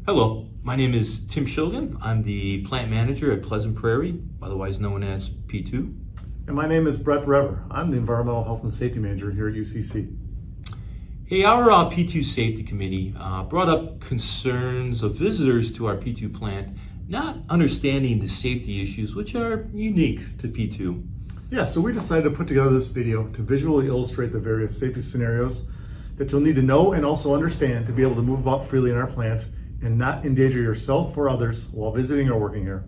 Hello, my name is Tim Shilgan. I'm the plant manager at Pleasant Prairie, otherwise known as P2. And my name is Brett Rever. I'm the Environmental Health and Safety Manager here at UCC. Hey, our P2 Safety Committee brought up concerns of visitors to our P2 plant not understanding the safety issues which are unique to P2. Yeah, so we decided to put together this video to visually illustrate the various safety scenarios that you'll need to know and also understand to be able to move about freely in our plant and not endanger yourself or others while visiting or working here.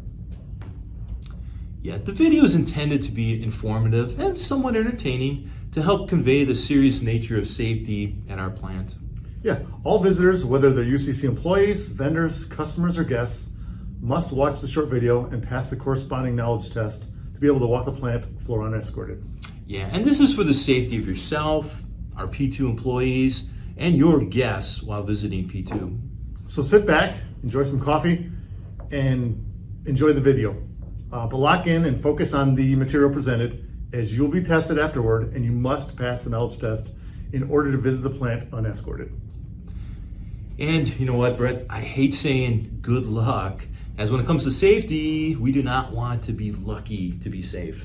Yeah, the video is intended to be informative and somewhat entertaining to help convey the serious nature of safety at our plant. Yeah, all visitors, whether they're UCC employees, vendors, customers, or guests, must watch the short video and pass the corresponding knowledge test to be able to walk the plant floor unescorted. Yeah, and this is for the safety of yourself, our P2 employees, and your guests while visiting P2. So sit back, enjoy some coffee, and enjoy the video. But lock in and focus on the material presented, as you'll be tested afterward, and you must pass the knowledge test in order to visit the plant unescorted. And you know what, Brett? I hate saying good luck, as when it comes to safety, we do not want to be lucky to be safe.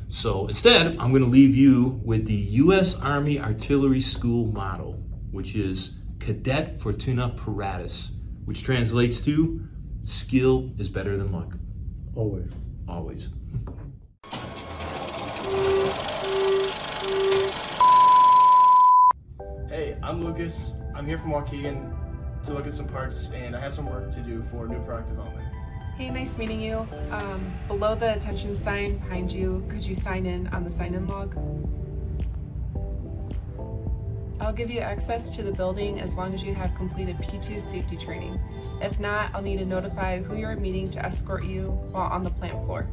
So instead, I'm going to leave you with the U.S. Army Artillery School motto, which is Cadet Fortuna Paratus, which translates to skill is better than luck. Always. Always. Hey, I'm Lucas. I'm here from Waukegan to look at some parts, and I have some work to do for new product development. Hey, nice meeting you. Below the attention sign behind you, could you sign in on the sign-in log? I'll give you access to the building as long as you have completed P2 safety training. If not, I'll need to notify who you're meeting to escort you while on the plant floor.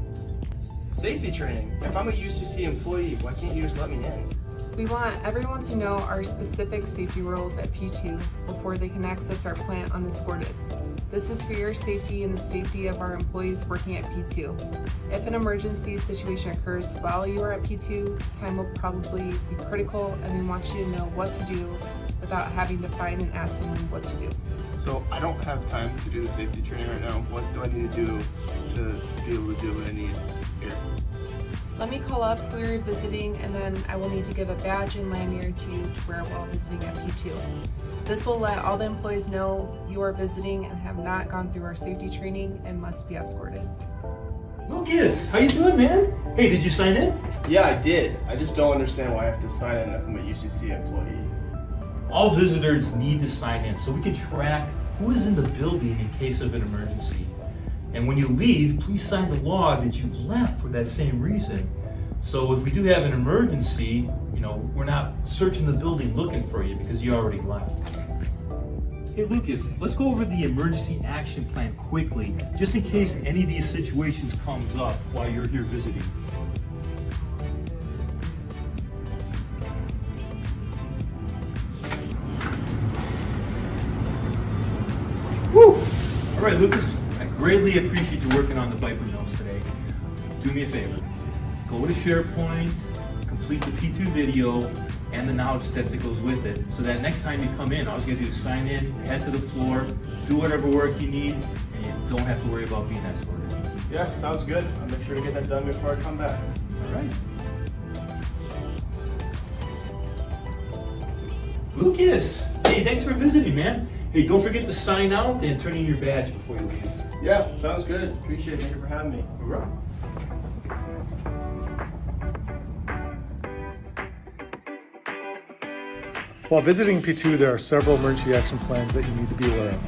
Safety training? If I'm a UCC employee, why can't you just let me in? We want everyone to know our specific safety rules at P2 before they can access our plant unescorted. This is for your safety and the safety of our employees working at P2. If an emergency situation occurs while you are at P2, time will probably be critical, and we want you to know what to do without having to find and ask someone what to do. So I don't have time to do the safety training right now. What do I need to do to be able to do what I need here? Let me call up who you're visiting, and then I will need to give a badge and lanyard to you to wear while visiting at P2. This will let all the employees know you are visiting and have not gone through our safety training and must be escorted. Lucas, how you doing, man? Hey, did you sign in? Yeah, I did. I just don't understand why I have to sign in if I'm a UCC employee. All visitors need to sign in so we can track who is in the building in case of an emergency. And when you leave, please sign the log that you've left for that same reason. So if we do have an emergency, we're not searching the building looking for you because you already left. Hey Lucas, let's go over the emergency action plan quickly, just in case any of these situations comes up while you're here visiting. Woo! All right, Lucas, I greatly appreciate you working on the Viper notes today. Do me a favor, go to SharePoint, complete the P2 video, and the knowledge test that goes with it, so that next time you come in, all you gotta do is sign in, head to the floor, do whatever work you need, and you don't have to worry about being escorted. Yeah, sounds good. I'll make sure to get that done before I come back. All right. Lucas, hey, thanks for visiting, man. Hey, don't forget to sign out and turn in your badge before you leave. Yeah, sounds good. Appreciate it. Thank you for having me. Hoorah. While visiting P2, there are several emergency action plans that you need to be aware of.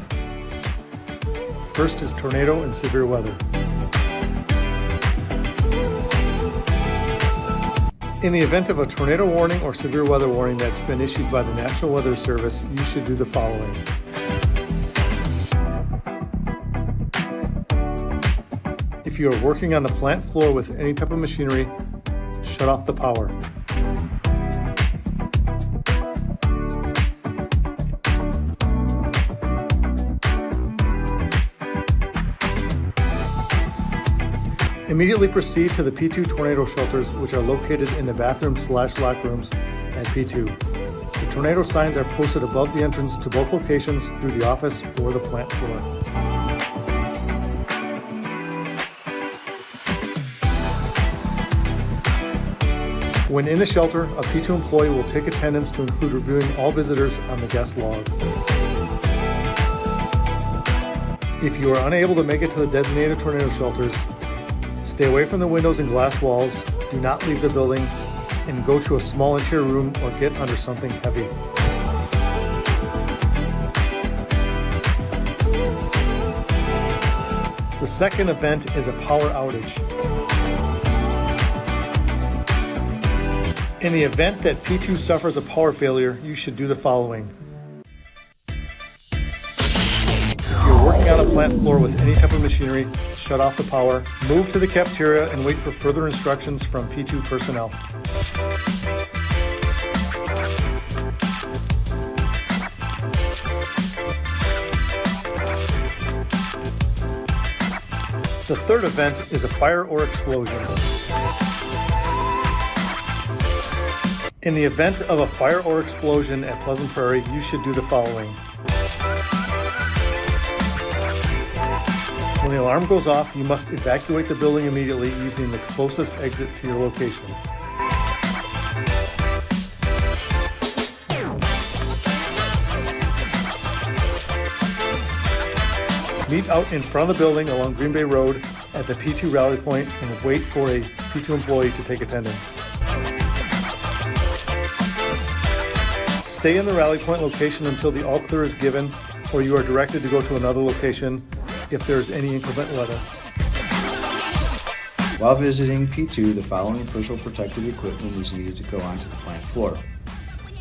First is tornado and severe weather. In the event of a tornado warning or severe weather warning that's been issued by the National Weather Service, you should do the following. If you are working on the plant floor with any type of machinery, shut off the power. Immediately proceed to the P2 tornado shelters, which are located in the bathroom/locker rooms at P2. The tornado signs are posted above the entrance to both locations through the office or the plant floor. When in the shelter, a P2 employee will take attendance to include reviewing all visitors on the guest log. If you are unable to make it to the designated tornado shelters, stay away from the windows and glass walls, do not leave the building, and go to a small interior room or get under something heavy. The second event is a power outage. In the event that P2 suffers a power failure, you should do the following. If you're working on a plant floor with any type of machinery, shut off the power, move to the cafeteria, and wait for further instructions from P2 personnel. The third event is a fire or explosion. In the event of a fire or explosion at Pleasant Prairie, you should do the following. When the alarm goes off, you must evacuate the building immediately using the closest exit to your location. Meet out in front of the building along Green Bay Road at the P2 rally point and wait for a P2 employee to take attendance. Stay in the rally point location until the all clear is given, or you are directed to go to another location if there is any inclement weather. While visiting P2, the following personal protective equipment is needed to go onto the plant floor.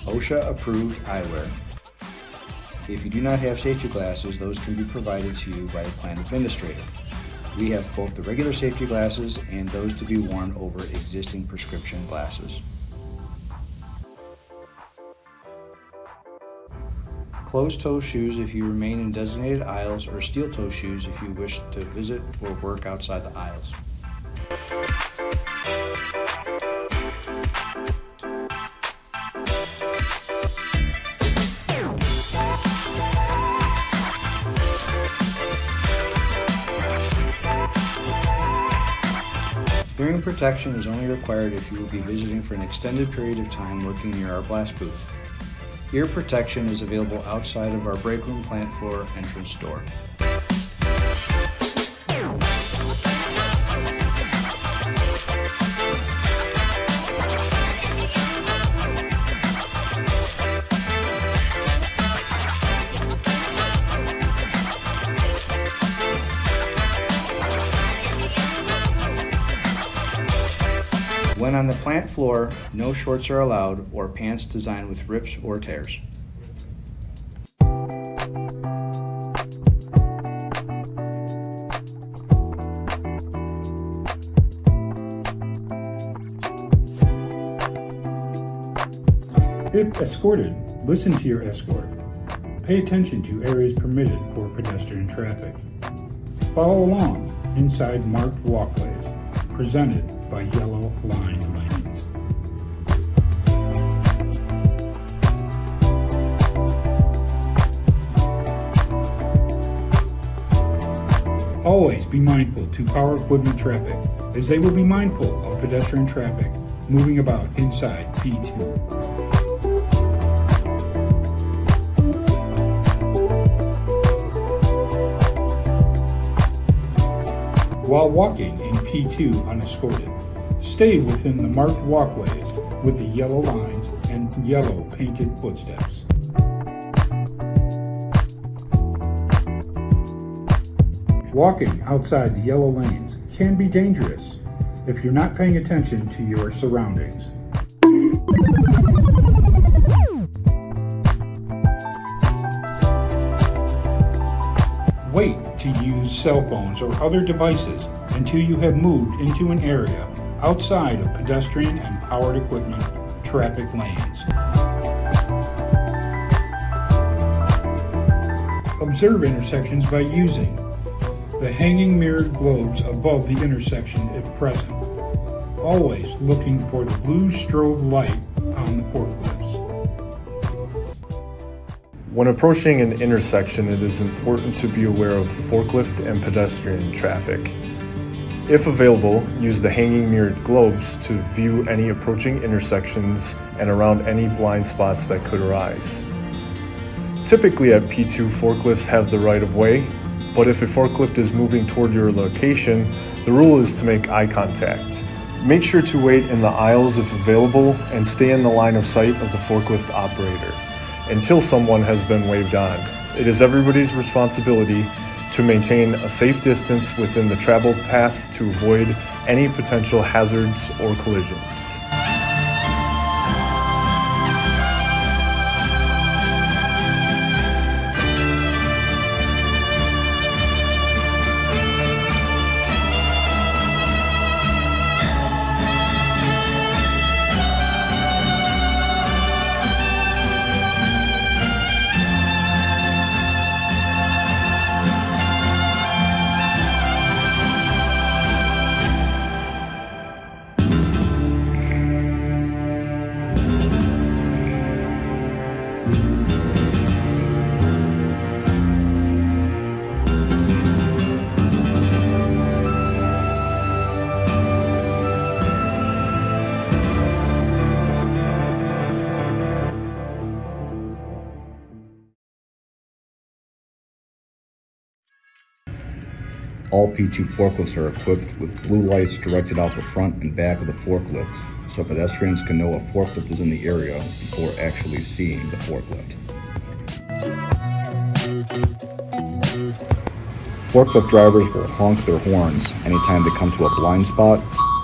OSHA approved eyewear. If you do not have safety glasses, those can be provided to you by the plant administrator. We have both the regular safety glasses and those to be worn over existing prescription glasses. Closed-toe shoes if you remain in designated aisles, or steel-toe shoes if you wish to visit or work outside the aisles. Hearing protection is only required if you will be visiting for an extended period of time working near our blast booth. Ear protection is available outside of our break room plant floor entrance door. When on the plant floor, no shorts are allowed or pants designed with rips or tears. If escorted, listen to your escort. Pay attention to areas permitted for pedestrian traffic. Follow along inside marked walkways, presented by yellow lined lanes. Always be mindful to power equipment traffic, as they will be mindful of pedestrian traffic moving about inside P2. While walking in P2 unescorted, stay within the marked walkways with the yellow lines and yellow painted footsteps. Walking outside the yellow lanes can be dangerous if you're not paying attention to your surroundings. Wait to use cell phones or other devices until you have moved into an area outside of pedestrian and powered equipment traffic lanes. Observe intersections by using the hanging mirrored globes above the intersection if present, always looking for the blue strobe light on the forklifts. When approaching an intersection, it is important to be aware of forklift and pedestrian traffic. If available, use the hanging mirrored globes to view any approaching intersections and around any blind spots that could arise. Typically at P2, forklifts have the right of way, but if a forklift is moving toward your location, the rule is to make eye contact. Make sure to wait in the aisles if available and stay in the line of sight of the forklift operator until someone has been waved on. It is everybody's responsibility to maintain a safe distance within the travel paths to avoid any potential hazards or collisions. All P2 forklifts are equipped with blue lights directed out the front and back of the forklift, so pedestrians can know a forklift is in the area before actually seeing the forklift. Forklift drivers will honk their horns anytime they come to a blind spot,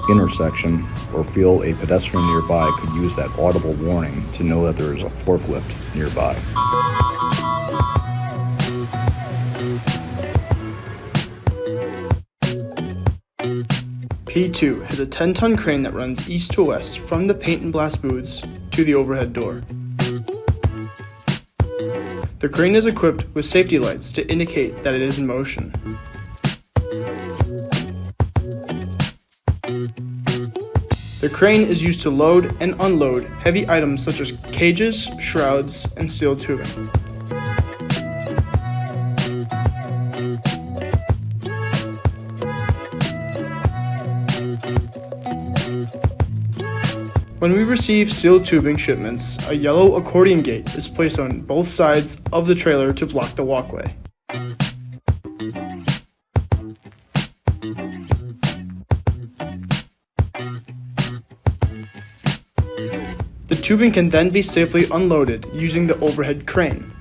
intersection, or feel a pedestrian nearby could use that audible warning to know that there is a forklift nearby. P2 has a 10-ton crane that runs east to west from the paint and blast booths to the overhead door. The crane is equipped with safety lights to indicate that it is in motion. The crane is used to load and unload heavy items such as cages, shrouds, and steel tubing. When we receive steel tubing shipments, a yellow accordion gate is placed on both sides of the trailer to block the walkway. The tubing can then be safely unloaded using the overhead crane.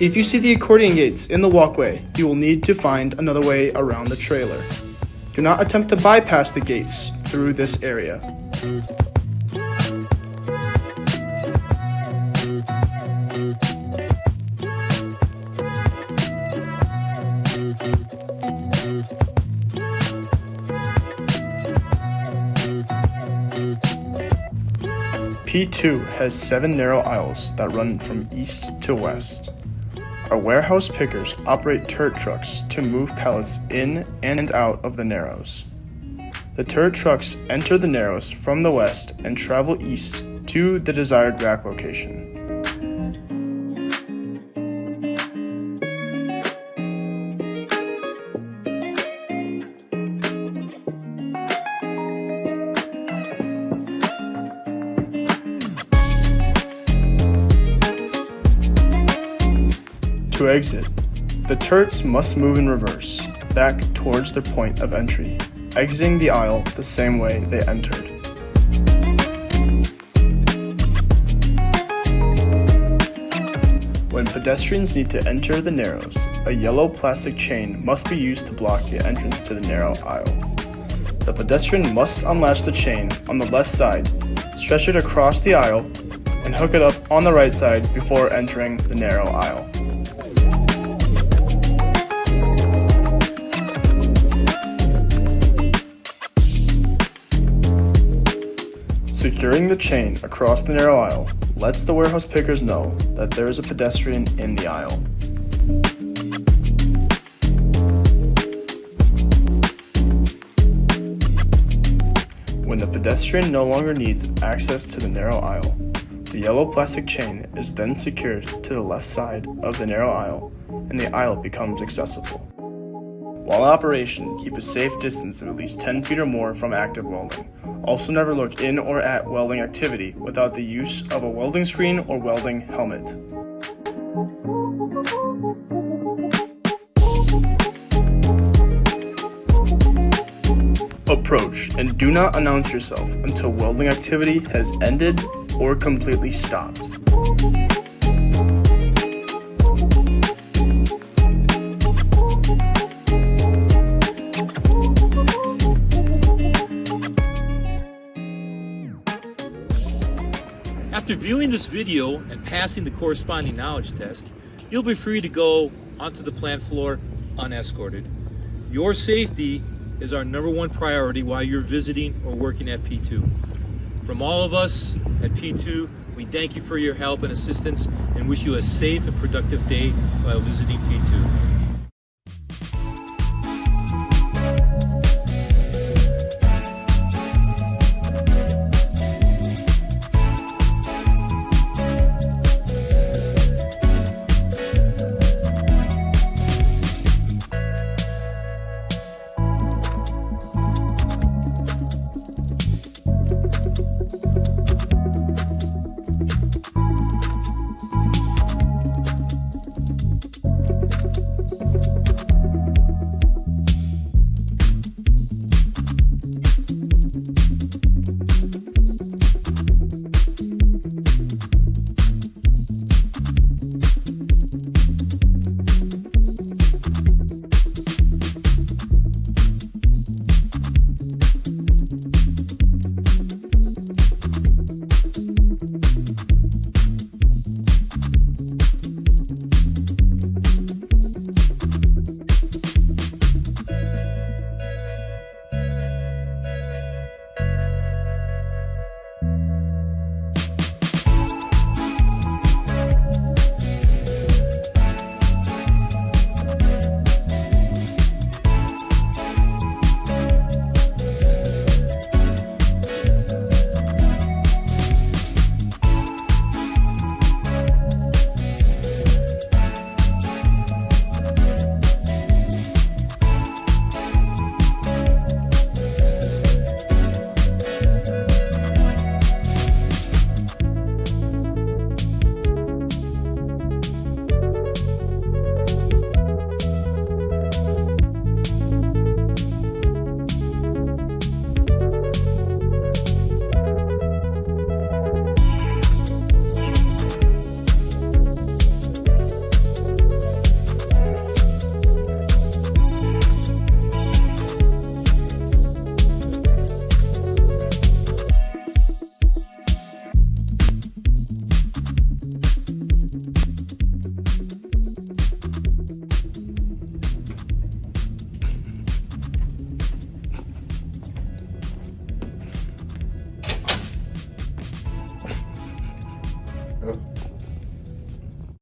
If you see the accordion gates in the walkway, you will need to find another way around the trailer. Do not attempt to bypass the gates through this area. P2 has 7 narrow aisles that run from east to west. Our warehouse pickers operate turret trucks to move pallets in and out of the narrows. The turret trucks enter the narrows from the west and travel east to the desired rack location. To exit, the turrets must move in reverse, back towards their point of entry, exiting the aisle the same way they entered. When pedestrians need to enter the narrows, a yellow plastic chain must be used to block the entrance to the narrow aisle. The pedestrian must unlatch the chain on the left side, stretch it across the aisle, and hook it up on the right side before entering the narrow aisle. Securing the chain across the narrow aisle lets the warehouse pickers know that there is a pedestrian in the aisle. When the pedestrian no longer needs access to the narrow aisle, The yellow plastic chain is then secured to the left side of the narrow aisle, and the aisle becomes accessible. While in operation, keep a safe distance of at least 10 feet or more from active welding. Also never look in or at welding activity without the use of a welding screen or welding helmet. Approach and do not announce yourself until welding activity has ended or completely stopped. After viewing this video and passing the corresponding knowledge test, you'll be free to go onto the plant floor unescorted. Your safety is our #1 priority while you're visiting or working at P2. From all of us at P2, we thank you for your help and assistance and wish you a safe and productive day while visiting P2.